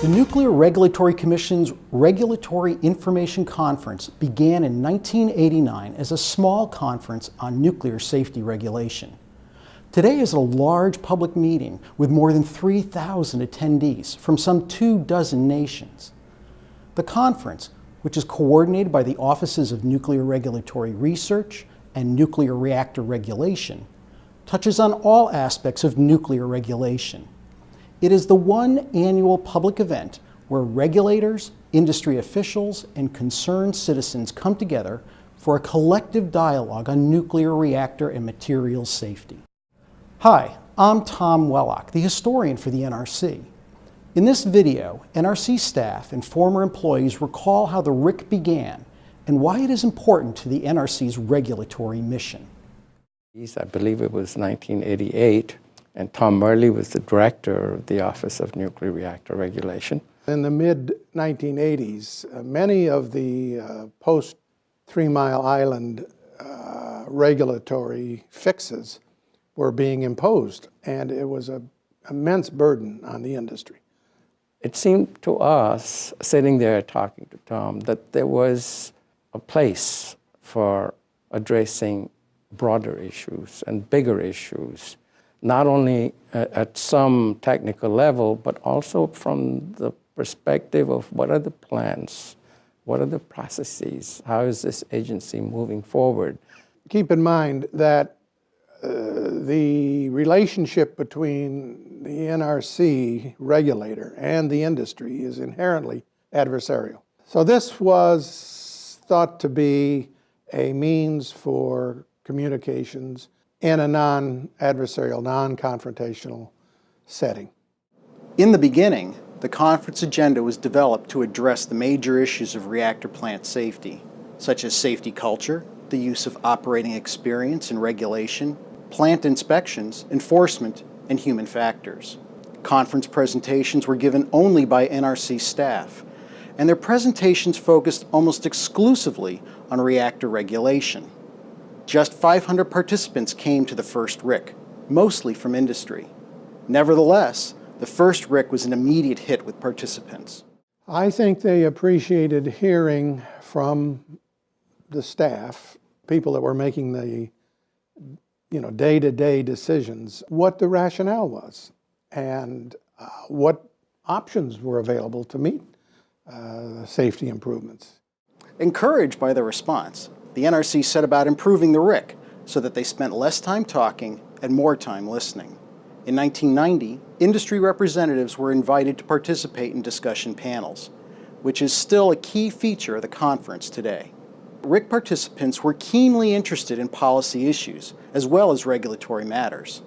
The Nuclear Regulatory Commission's Regulatory Information Conference began in 1989 as a small conference on nuclear safety regulation. Today is a large public meeting with more than 3,000 attendees from some 24 nations. The conference, which is coordinated by the Offices of Nuclear Regulatory Research and Nuclear Reactor Regulation, touches on all aspects of nuclear regulation. It is the one annual public event where regulators, industry officials, and concerned citizens come together for a collective dialogue on nuclear reactor and materials safety. Hi, I'm Tom Wellock, the historian for the NRC. In this video, NRC staff and former employees recall how the RIC began and why it is important to the NRC's regulatory mission. I believe it was 1988, and Tom Wellock was the director of the Office of Nuclear Reactor Regulation. In the mid-1980s, many of the post-3 Mile Island regulatory fixes were being imposed, and it was an immense burden on the industry. It seemed to us, sitting there talking to Tom, that there was a place for addressing broader issues and bigger issues, not only at some technical level, but also from the perspective of what are the plans, what are the processes, how is this agency moving forward? Keep in mind that the relationship between the NRC regulator and the industry is inherently adversarial. So this was thought to be a means for communications in a non-adversarial, non-confrontational setting. In the beginning, the conference agenda was developed to address the major issues of reactor plant safety, such as safety culture, the use of operating experience and regulation, plant inspections, enforcement, and human factors. Conference presentations were given only by NRC staff, and their presentations focused almost exclusively on reactor regulation. Just 500 participants came to the first RIC, mostly from industry. Nevertheless, the first RIC was an immediate hit with participants. I think they appreciated hearing from the staff, people that were making the day-to-day decisions, what the rationale was and what options were available to meet safety improvements. Encouraged by the response, the NRC set about improving the RIC so that they spent less time talking and more time listening. In 1990, industry representatives were invited to participate in discussion panels, which is still a key feature of the conference today. RIC participants were keenly interested in policy issues as well as regulatory matters.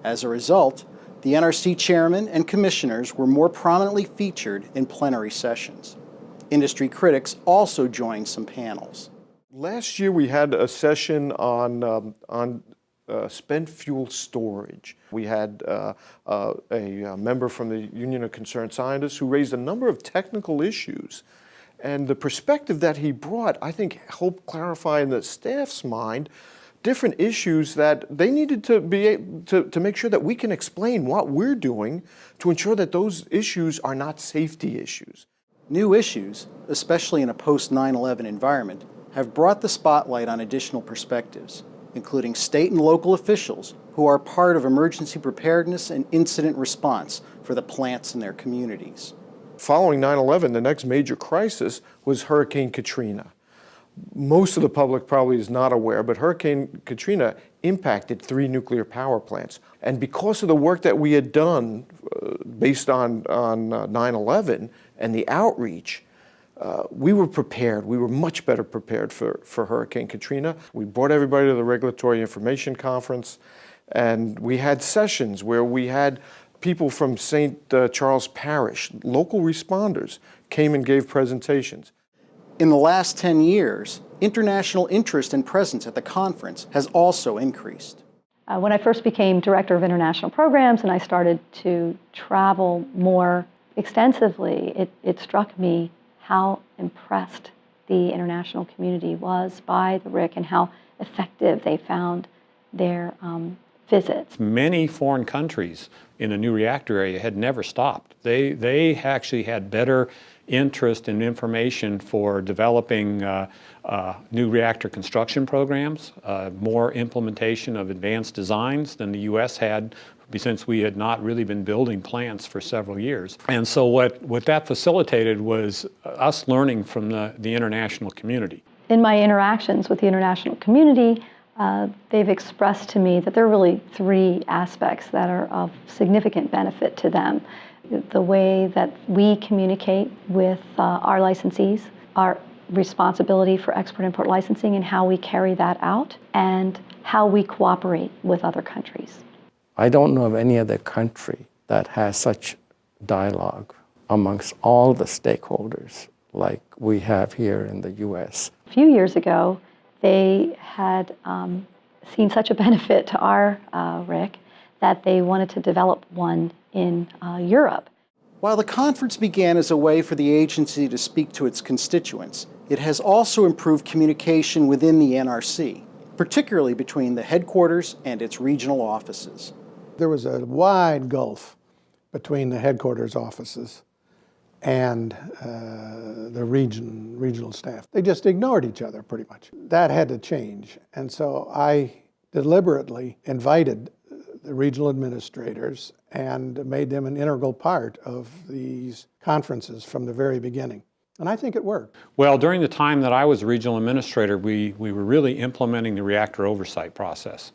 As a result, the NRC chairman and commissioners were more prominently featured in plenary sessions. Industry critics also joined some panels. Last year we had a session on spent fuel storage. We had a member from the Union of Concerned Scientists who raised a number of technical issues. And the perspective that he brought, I think, helped clarify in the staff's mind different issues that they needed to be to make sure that we can explain what we're doing to ensure that those issues are not safety issues. New issues, especially in a post-9/11 environment, have brought the spotlight on additional perspectives, including state and local officials who are part of emergency preparedness and incident response for the plants in their communities. Following 9/11, the next major crisis was Hurricane Katrina. Most of the public probably is not aware, but Hurricane Katrina impacted 3 nuclear power plants. And because of the work that we had done based on 9/11 and the outreach, we were prepared. We were much better prepared for Hurricane Katrina. We brought everybody to the Regulatory Information Conference, and we had sessions where we had people from St. Charles Parish, local responders, came and gave presentations. In the last 10 years, international interest and presence at the conference has also increased. When I first became Director of International Programs and I started to travel more extensively, it struck me how impressed the international community was by the RIC and how effective they found their visits. Many foreign countries in the new reactor area had never stopped. They actually had better interest and information for developing new reactor construction programs, more implementation of advanced designs than the U.S. had, since we had not really been building plants for several years. And so what that facilitated was us learning from the international community. In my interactions with the international community, they've expressed to me that there are really three aspects that are of significant benefit to them. The way that we communicate with our licensees, our responsibility for export-import licensing and how we carry that out, and how we cooperate with other countries. I don't know of any other country that has such dialogue amongst all the stakeholders like we have here in the U.S. A few years ago, they had seen such a benefit to our RIC that they wanted to develop one in Europe. While the conference began as a way for the agency to speak to its constituents, it has also improved communication within the NRC, particularly between the headquarters and its regional offices. There was a wide gulf between the headquarters offices and the regional staff. They just ignored each other pretty much. That had to change. And so I deliberately invited the regional administrators and made them an integral part of these conferences from the very beginning. And I think it worked. Well, during the time that I was regional administrator, we were really implementing the reactor oversight process.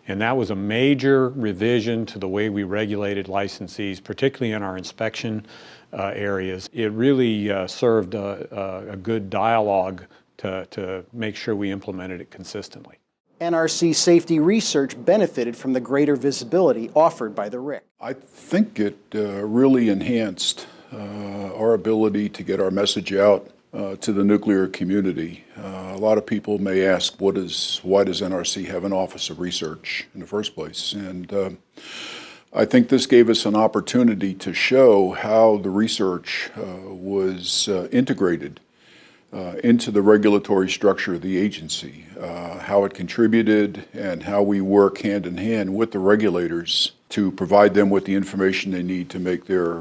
And that was a major revision to the way we regulated licensees, particularly in our inspection areas. It really served a good dialogue to make sure we implemented it consistently. NRC safety research benefited from the greater visibility offered by the RIC. I think it really enhanced our ability to get our message out to the nuclear community. A lot of people may ask, why does NRC have an Office of Research in the first place? And I think this gave us an opportunity to show how the research was integrated into the regulatory structure of the agency, how it contributed and how we work hand in hand with the regulators to provide them with the information they need to make their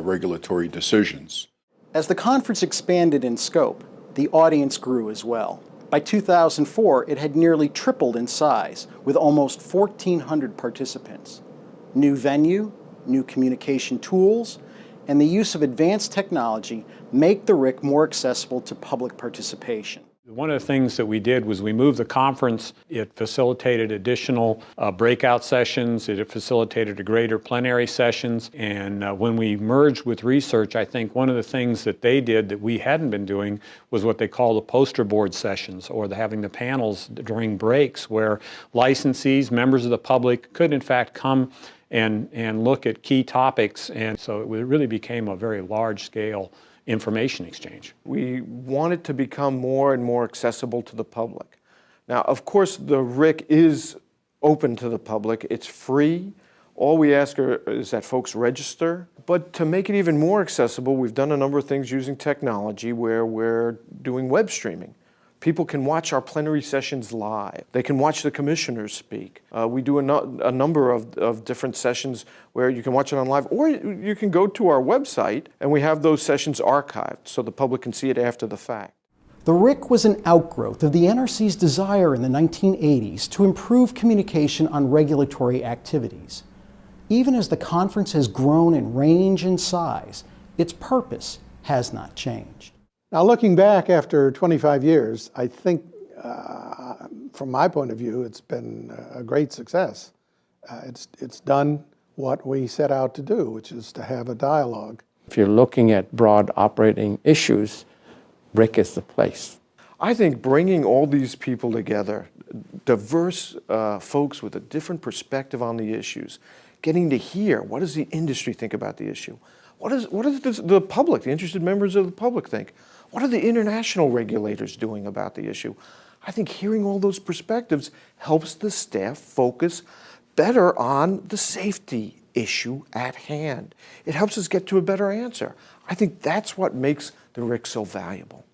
regulatory decisions. As the conference expanded in scope, the audience grew as well. By 2004, it had nearly tripled in size, with almost 1,400 participants. New venue, new communication tools, and the use of advanced technology make the RIC more accessible to public participation. One of the things that we did was we moved the conference. It facilitated additional breakout sessions. It facilitated a greater plenary sessions. And when we merged with research, I think one of the things that they did that we hadn't been doing was what they call the poster board sessions, or having the panels during breaks where licensees, members of the public could in fact come and look at key topics. And so it really became a very large-scale information exchange. We want it to become more and more accessible to the public. Now, of course, the RIC is open to the public. It's free. All we ask is that folks register. But to make it even more accessible, we've done a number of things using technology where we're doing web streaming. People can watch our plenary sessions live. They can watch the commissioners speak. We do a number of different sessions where you can watch it on live, or you can go to our website and we have those sessions archived so the public can see it after the fact. The RIC was an outgrowth of the NRC's desire in the 1980s to improve communication on regulatory activities. Even as the conference has grown in range and size, its purpose has not changed. Now, looking back after 25 years, I think, from my point of view, it's been a great success. It's done what we set out to do, which is to have a dialogue. If you're looking at broad operating issues, RIC is the place. I think bringing all these people together, diverse folks with a different perspective on the issues, getting to hear what does the industry think about the issue, what does the public, the interested members of the public think, what are the international regulators doing about the issue? I think hearing all those perspectives helps the staff focus better on the safety issue at hand. It helps us get to a better answer. I think that's what makes the RIC so valuable.